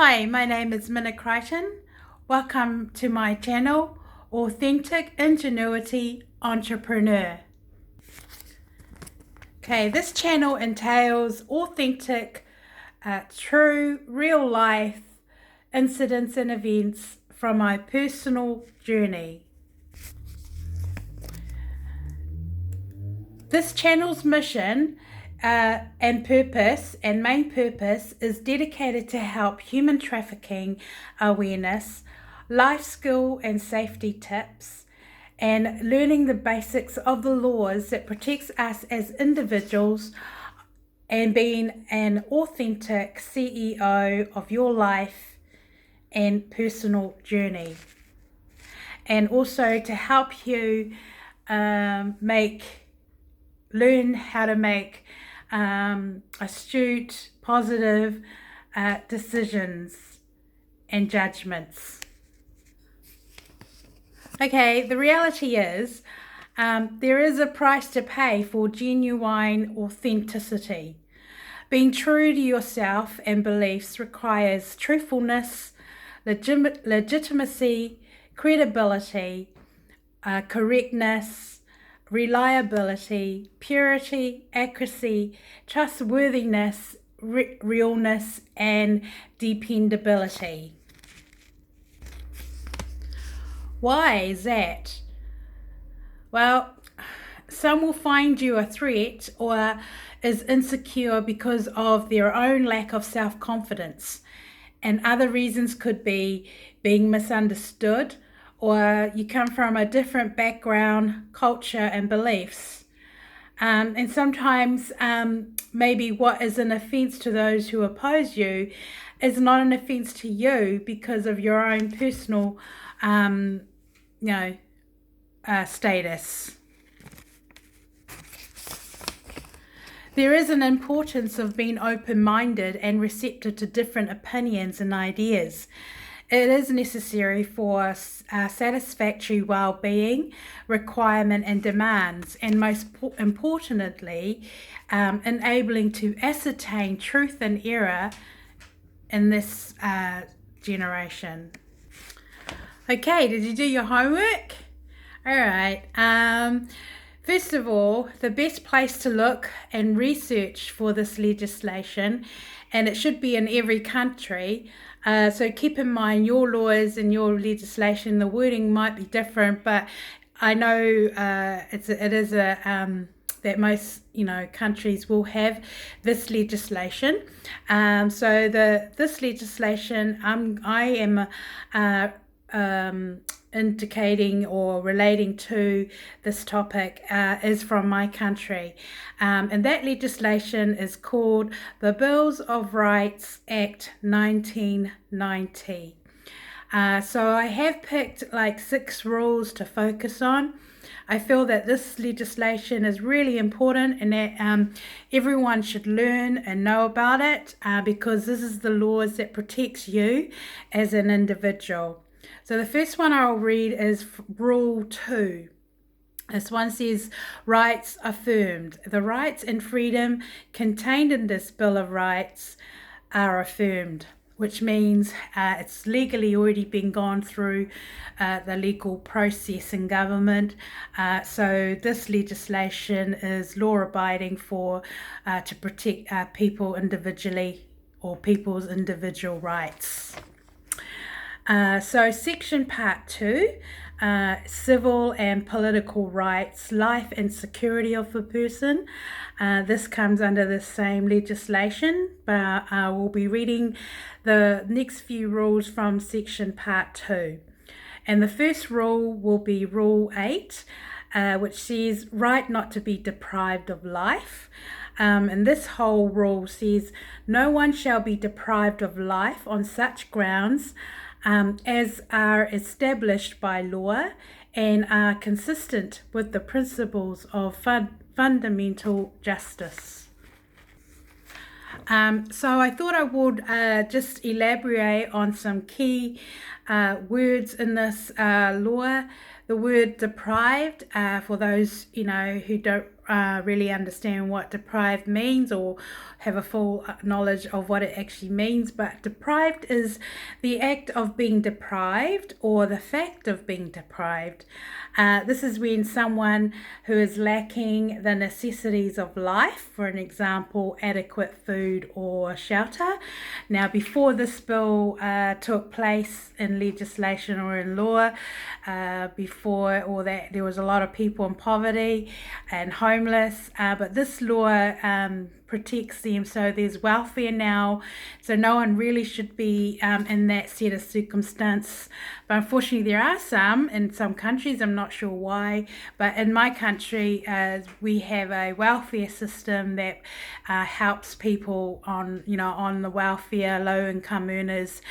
Hi, my name is Minna Crichton. Welcome to my channel, Authentic Ingenuity Entrepreneur. Okay, this channel entails authentic, true, real life incidents and events from my personal journey. This channel's mission and purpose and main purpose is dedicated to help human trafficking awareness, life skill and safety tips, and learning the basics of the laws that protects us as individuals and being an authentic CEO of your life and personal journey. And also to help you learn how to make astute, positive decisions and judgments. Okay, the reality is there is a price to pay for genuine authenticity. Being true to yourself and beliefs requires truthfulness, legitimacy, credibility, correctness, reliability, purity, accuracy, trustworthiness, realness, and dependability. Why is that? Well, some will find you a threat or is insecure because of their own lack of self-confidence, and other reasons could be being misunderstood, or you come from a different background, culture, and beliefs. And sometimes maybe what is an offense to those who oppose you is not an offense to you because of your own personal, status. There is an importance of being open-minded and receptive to different opinions and ideas. It is necessary for satisfactory well-being, requirement and demands, and most importantly, enabling to ascertain truth and error in this generation. Okay, did you do your homework? All right. First of all, the best place to look and research for this legislation, and it should be in every country, so keep in mind your laws and your legislation, the wording might be different, but I know that most countries will have this legislation. So this legislation I am indicating or relating to this topic is from my country, and that legislation is called the Bills of Rights Act 1990. So I have picked like 6 rules to focus on. I feel that this legislation is really important and that everyone should learn and know about it because this is the laws that protects you as an individual. So the first one I'll read is Rule 2. This one says, rights affirmed. The rights and freedom contained in this Bill of Rights are affirmed, which means it's legally already been gone through the legal process in government. So this legislation is law-abiding to protect people individually or people's individual rights. So section part 2, civil and political rights, life and security of the person. This comes under the same legislation, but we'll be reading the next few rules from section part 2. And the first rule will be Rule 8, which says right not to be deprived of life. And this whole rule says no one shall be deprived of life on such grounds as are established by law and are consistent with the principles of fundamental justice. So I thought I would just elaborate on some key words in this law. The word deprived, for those who don't really understand what deprived means or have a full knowledge of what it actually means, but deprived is the act of being deprived or the fact of being deprived. This is when someone who is lacking the necessities of life, for an example, adequate food or shelter. Now, before this bill took place in legislation or in law, before all that, there was a lot of people in poverty and homeless, but this law protects them, so there's welfare now, so no one really should be in that set of circumstance. But unfortunately there are some in some countries, I'm not sure why, but in my country we have a welfare system that helps people on the welfare, low income earners,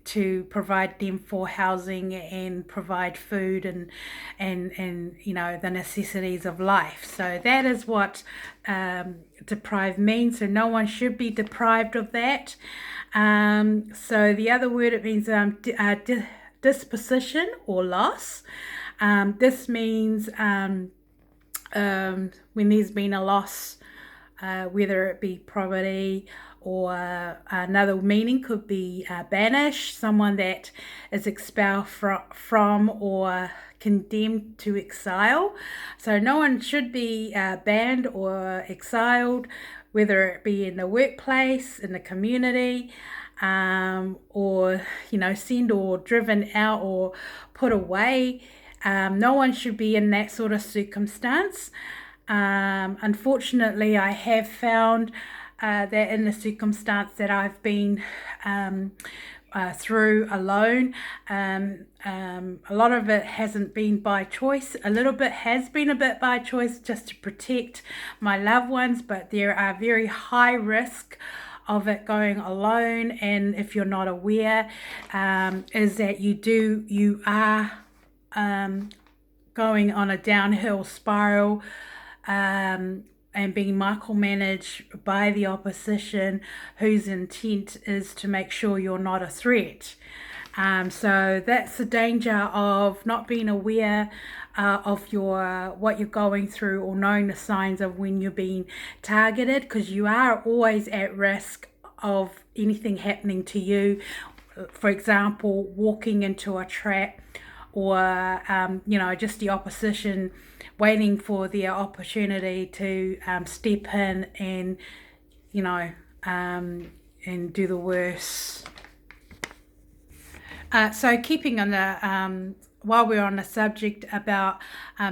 to provide them for housing and provide food and the necessities of life. So that is what deprived means. So no one should be deprived of that. So the other word, it means disposition or loss. This means when there's been a loss, whether it be property, or another meaning could be banished, someone that is expelled from or condemned to exile. So no one should be banned or exiled, whether it be in the workplace, in the community, or sent or driven out or put away. No one should be in that sort of circumstance. Unfortunately, I have found that in the circumstance that I've been through alone, a lot of it hasn't been by choice. A little bit has been a bit by choice just to protect my loved ones, but there are very high risk of it going alone, and if you're not aware, is that you are going on a downhill spiral, and being micromanaged by the opposition, whose intent is to make sure you're not a threat. So that's the danger of not being aware of what you're going through, or knowing the signs of when you're being targeted, because you are always at risk of anything happening to you. For example, walking into a trap, or just the opposition waiting for their opportunity to step in and and do the worst. So keeping on the while we're on the subject about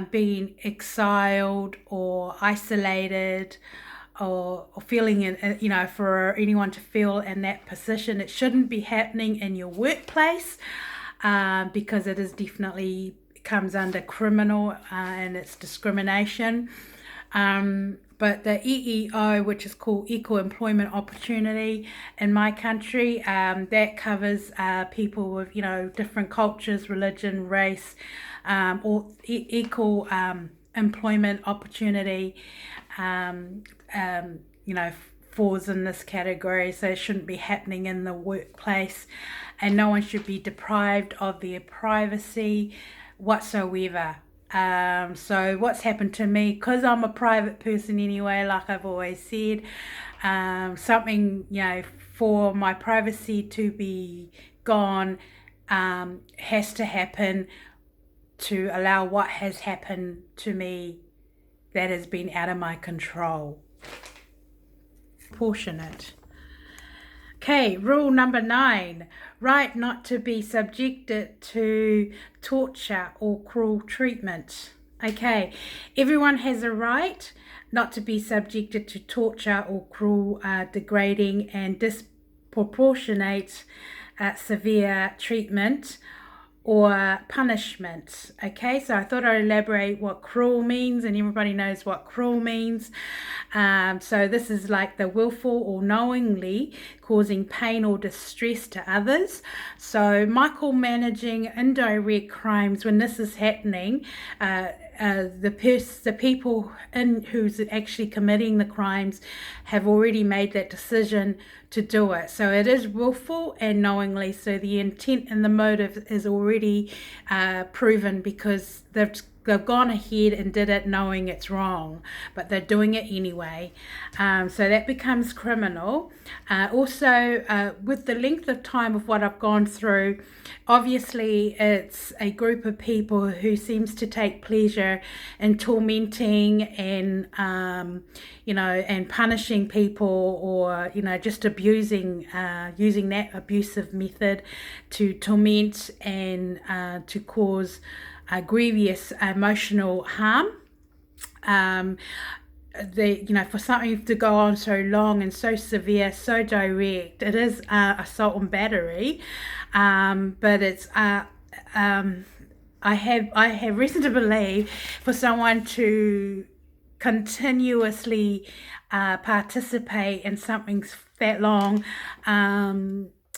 being exiled or isolated, or feeling for anyone to feel in that position, it shouldn't be happening in your workplace, because it is definitely comes under criminal and it's discrimination. But the EEO, which is called Equal Employment Opportunity in my country, that covers people with different cultures, religion, race, or equal employment opportunity, falls in this category. So it shouldn't be happening in the workplace, and no one should be deprived of their privacy whatsoever. So what's happened to me, because I'm a private person anyway, like I've always said, something for my privacy to be gone has to happen to allow what has happened to me that has been out of my control. Proportionate. Okay, rule number 9, right not to be subjected to torture or cruel treatment. Okay, everyone has a right not to be subjected to torture or cruel, degrading and disproportionate severe treatment or punishment. Okay, so I thought I'd elaborate what cruel means, and everybody knows what cruel means. So this is like the willful or knowingly causing pain or distress to others. So micromanaging indirect crimes, when this is happening, the people who's actually committing the crimes have already made that decision to do it. So it is willful and knowingly. So the intent and the motive is already proven, because they've they've gone ahead and did it knowing it's wrong, but they're doing it anyway. So that becomes criminal. Also, with the length of time of what I've gone through, obviously it's a group of people who seems to take pleasure in tormenting and and punishing people, or just abusing, using that abusive method to torment and to cause grievous emotional harm. For something to go on so long and so severe, so direct, it is assault and battery. But it's I have reason to believe for someone to continuously participate in something that long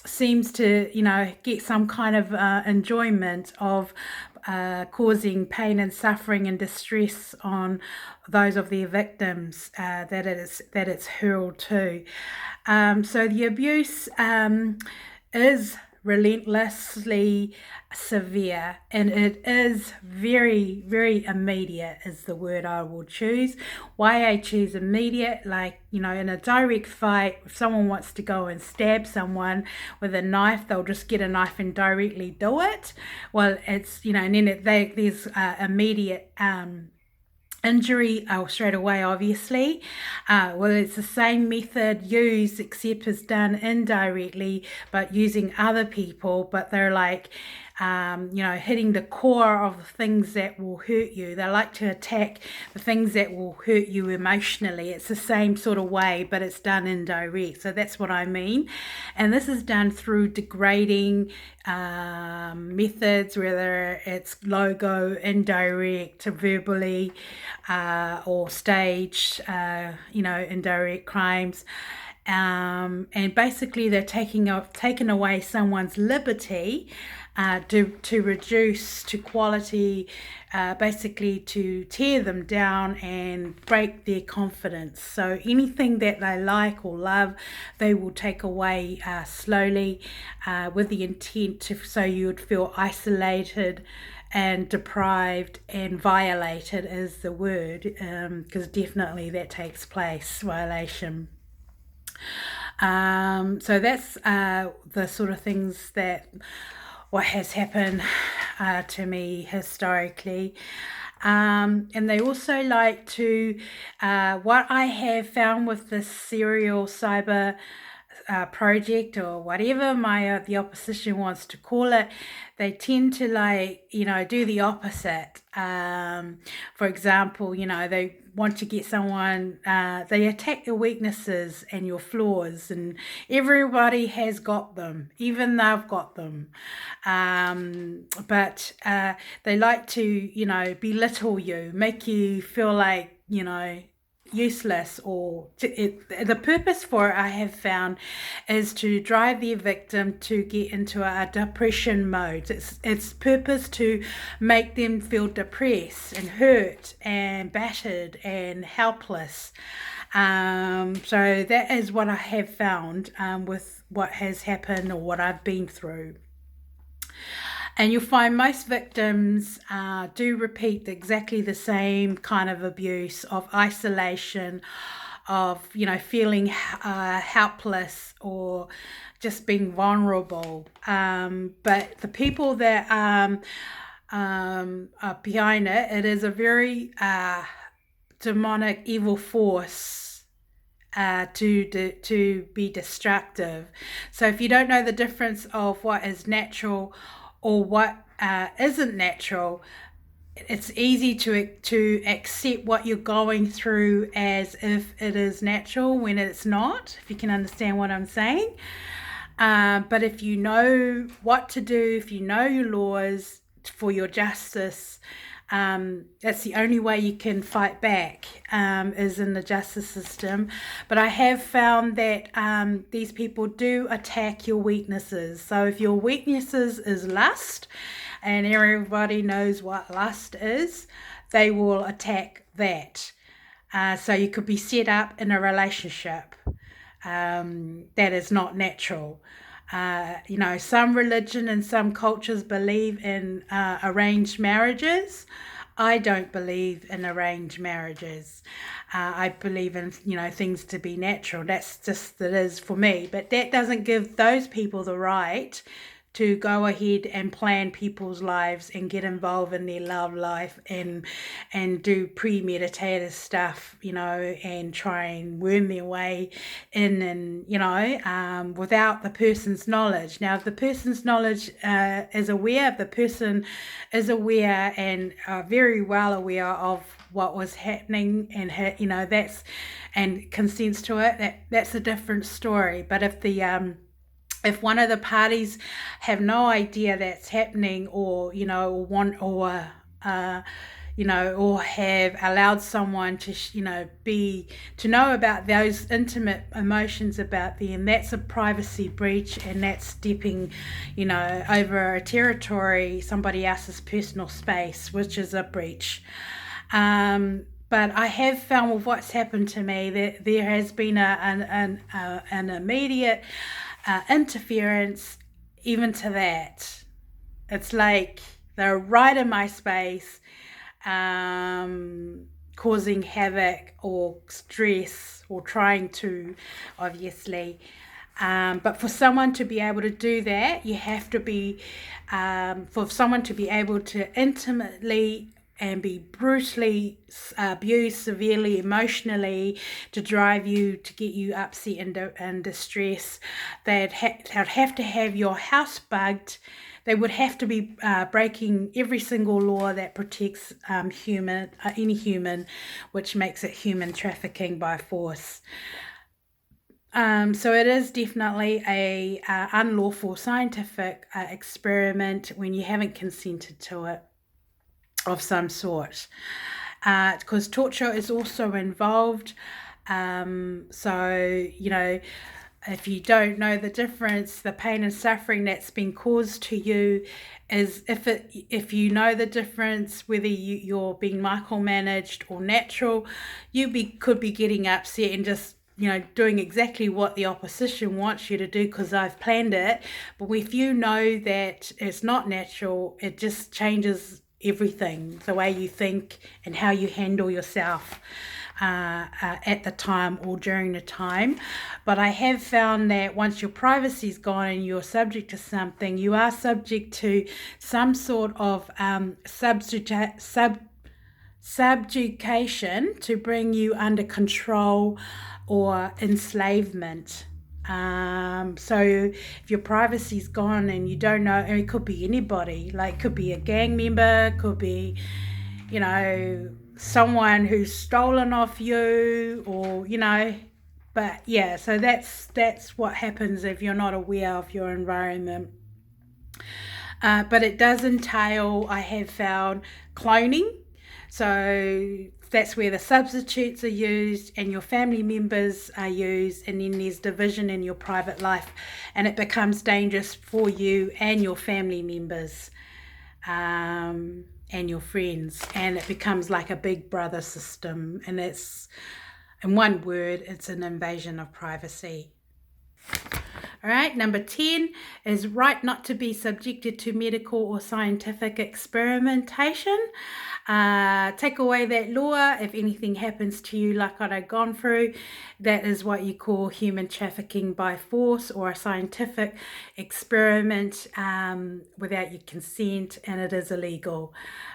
seems to get some kind of enjoyment of causing pain and suffering and distress on those of their victims that it's hurled to. So the abuse is relentlessly severe, and it is very, very immediate is the word I will choose. Why I choose immediate, like, in a direct fight, if someone wants to go and stab someone with a knife, they'll just get a knife and directly do it. Well, it's, and then there's immediate injury straight away, obviously. Well, it's the same method used, except it's done indirectly, but using other people, but they're like hitting the core of the things that will hurt you. They like to attack the things that will hurt you emotionally. It's the same sort of way, but it's done indirect. So that's what I mean. And this is done through degrading methods, whether it's logo, indirect, verbally, or staged, indirect crimes. And basically they're taking away someone's liberty to reduce to quality, basically to tear them down and break their confidence. So anything that they like or love, they will take away slowly, with the intent so you would feel isolated and deprived and violated is the word, because definitely that takes place, violation. So that's the sort of things that what has happened to me historically. And they also like to, what I have found with this serial cyber project, or whatever the opposition wants to call it, they tend to do the opposite. For example, they want to get someone, they attack your weaknesses and your flaws, and everybody has got them, even they've got them. But they like to, belittle you, make you feel like, useless, or the purpose for it, I have found, is to drive the victim to get into a depression mode. It's purpose to make them feel depressed and hurt and battered and helpless. So that is what I have found with what has happened or what I've been through. And you'll find most victims do repeat exactly the same kind of abuse, of isolation, of, feeling helpless or just being vulnerable. But the people that are behind it, it is a very demonic, evil force to be destructive. So if you don't know the difference of what is natural or what isn't natural, it's easy to accept what you're going through as if it is natural when it's not, if you can understand what I'm saying. But if you know what to do, if you know your laws for your justice, that's the only way you can fight back, is in the justice system. But I have found that these people do attack your weaknesses. So if your weaknesses is lust, and everybody knows what lust is, they will attack that. So you could be set up in a relationship that is not natural. Some religion and some cultures believe in arranged marriages. I don't believe in arranged marriages. I believe in, things to be natural. That's just, it is for me. But that doesn't give those people the right to go ahead and plan people's lives and get involved in their love life and do premeditated stuff, and try and worm their way in, and without the person's knowledge. Now, if the person's knowledge is aware, if the person is aware and very well aware of what was happening, and that's, and consents to it, that's a different story. But if one of the parties have no idea that's happening, or want, or have allowed someone to to know about those intimate emotions about them, that's a privacy breach, and that's stepping over a territory, somebody else's personal space, which is a breach. But I have found with what's happened to me that there has been an immediate interference even to that. It's like they're right in my space, causing havoc or stress, or trying to, obviously. But for someone to be able to do that, you have to be, for someone to be able to intimately and be brutally abused severely emotionally to drive you, to get you upset and distress, they'd have to have your house bugged. They would have to be breaking every single law that protects any human, which makes it human trafficking by force. So it is definitely a unlawful scientific experiment when you haven't consented to it, of some sort, because torture is also involved. So if you don't know the difference, the pain and suffering that's been caused to you is, if you know the difference, whether you're being micromanaged or natural, could be getting upset and just doing exactly what the opposition wants you to do because I've planned it. But if you know that it's not natural, it just changes everything, the way you think and how you handle yourself at the time or during the time. But I have found that once your privacy's gone and you're subject to something, you are subject to some sort of subjugation to bring you under control or enslavement. So if your privacy's gone and you don't know, and it could be anybody, like could be a gang member, could be, someone who's stolen off you, or, but yeah, so that's what happens if you're not aware of your environment. But it does entail, I have found, cloning. So that's where the substitutes are used and your family members are used, and then there's division in your private life, and it becomes dangerous for you and your family members and your friends, and it becomes like a big brother system, and it's, in one word, it's an invasion of privacy. All right, number 10 is right not to be subjected to medical or scientific experimentation. Take away that law. If anything happens to you like what I've gone through, that is what you call human trafficking by force, or a scientific experiment without your consent, and it is illegal.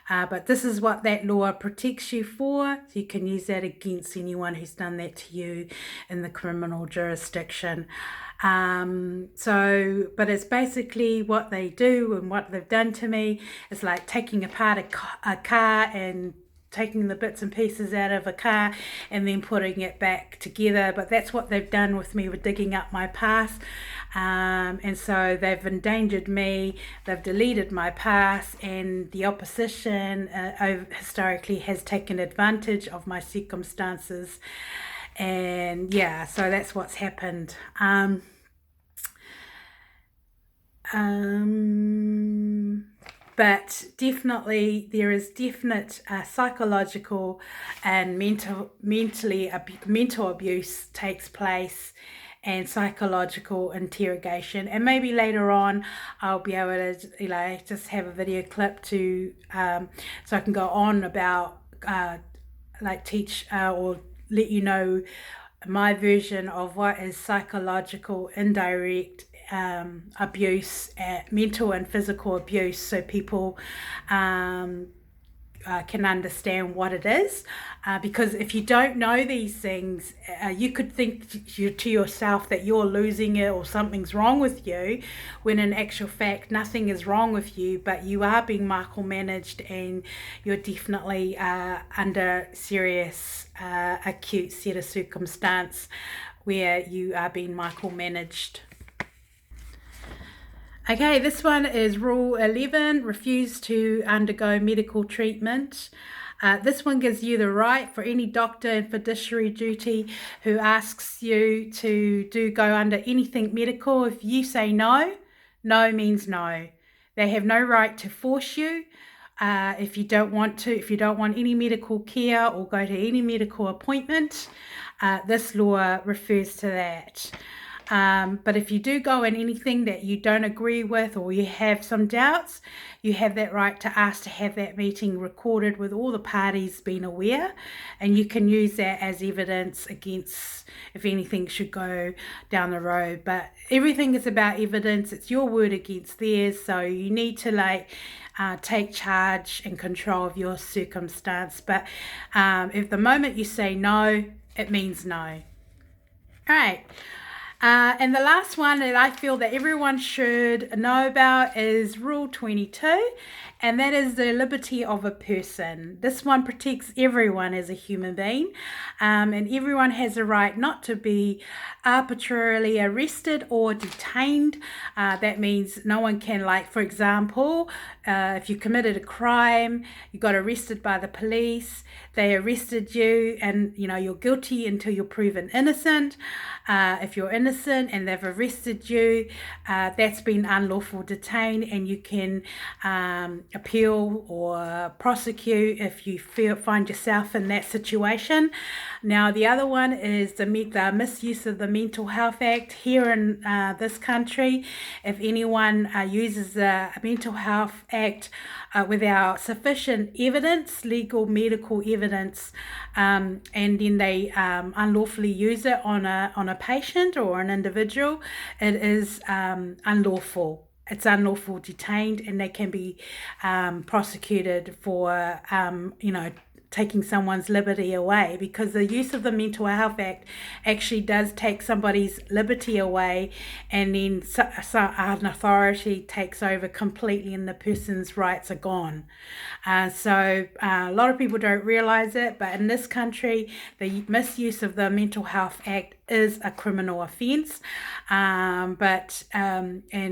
But this is what that law protects you for. So you can use that against anyone who's done that to you in the criminal jurisdiction. But it's basically what they do, and what they've done to me is like taking apart a car and taking the bits and pieces out of a car and then putting it back together. But that's what they've done with me, with digging up my past. And so they've endangered me, they've deleted my past, and the opposition historically has taken advantage of my circumstances. And yeah, so that's what's happened. But definitely there is definite psychological and mental abuse takes place, and psychological interrogation. And maybe later on I'll be able to just have a video clip to so I can go on about teach or let you know my version of what is psychological indirect abuse, mental and physical abuse, so people can understand what it is, because if you don't know these things, you could think to yourself that you're losing it or something's wrong with you, when in actual fact nothing is wrong with you, but you are being micromanaged and you're definitely under serious acute set of circumstance where you are being micromanaged. Okay, this one is Rule 11, refuse to undergo medical treatment. This one gives you the right for any doctor in fiduciary duty who asks you to go under anything medical. If you say no, no means no. They have no right to force you. If you don't want any medical care or go to any medical appointment, this law refers to that. But if you do go in anything that you don't agree with or you have some doubts, you have that right to ask to have that meeting recorded with all the parties being aware, and you can use that as evidence against if anything should go down the road. But everything is about evidence. It's your word against theirs, so you need to take charge and control of your circumstance. But if the moment you say no, it means no. All right. And the last one that I feel that everyone should know about is Rule 22, and that is the liberty of a person. This one protects everyone as a human being, and everyone has a right not to be arbitrarily arrested or detained. That means no one can, for example, if you committed a crime, you got arrested by the police, they arrested you, and you're guilty until you're proven innocent. If you're innocent and they've arrested you, that's been unlawful detained, and you can appeal or prosecute if you find yourself in that situation. Now, the other one is the misuse of the Mental Health Act here in this country. If anyone uses the Mental Health Act without sufficient evidence, legal medical evidence, and then they unlawfully use it on a patient or an individual, it is unlawful. It's unlawful detained, and they can be prosecuted for taking someone's liberty away, because the use of the Mental Health Act actually does take somebody's liberty away, and then an authority takes over completely and the person's rights are gone. So a lot of people don't realize it, but in this country, the misuse of the Mental Health Act is a criminal offence. And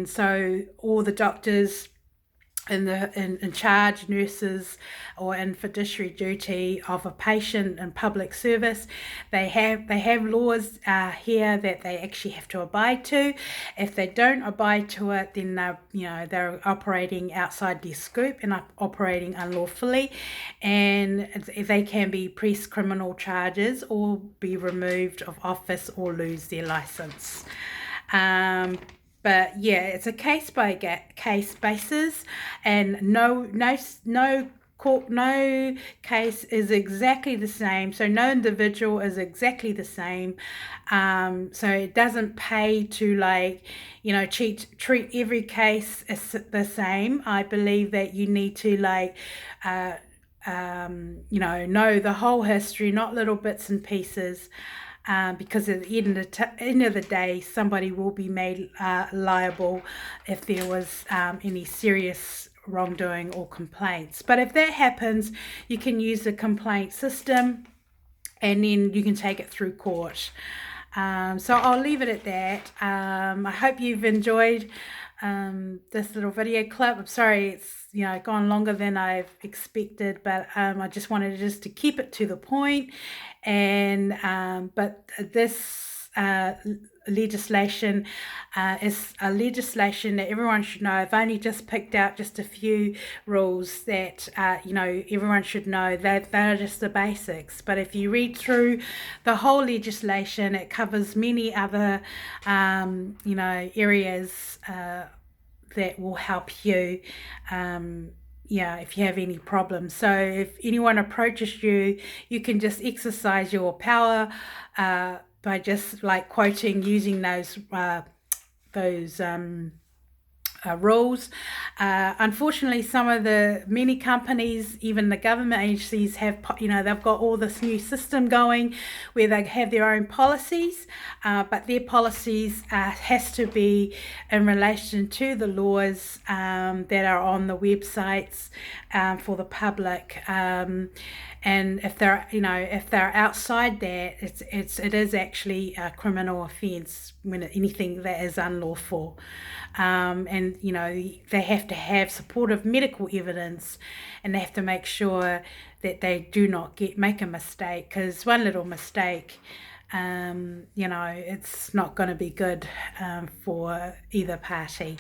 so all the doctors in charge, nurses, or in fiduciary duty of a patient in public service, they have laws here that they actually have to abide to. If they don't abide to it, then they're operating outside their scope and operating unlawfully, and they can be pressed criminal charges or be removed of office or lose their license. But yeah, it's a case by case basis, and no case is exactly the same. So no individual is exactly the same. So it doesn't pay to treat every case as the same. I believe that you need to know the whole history, not little bits and pieces. Because at the end of the day, somebody will be made liable if there was any serious wrongdoing or complaints. But if that happens, you can use the complaint system, and then you can take it through court. So I'll leave it at that. I hope you've enjoyed this little video clip. I'm sorry it's gone longer than I've expected, but I just wanted to keep it to the point. And but this legislation is a legislation that everyone should know. I've only just picked out just a few rules that everyone should know. They're just the basics. But if you read through the whole legislation, it covers many other areas that will help you. If you have any problems. So if anyone approaches you, you can just exercise your power by just like quoting, using those rules. Unfortunately, many companies, even the government agencies have, they've got all this new system going where they have their own policies, but their policies has to be in relation to the laws that are on the websites for the public. And if they're outside that, it is actually a criminal offence when anything that is unlawful. And they have to have supportive medical evidence, and they have to make sure that they do not make a mistake, because one little mistake, it's not going to be good for either party.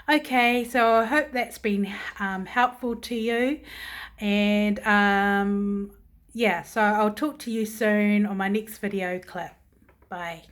Okay, so I hope that's been helpful to you, and so I'll talk to you soon on my next video clip. Bye.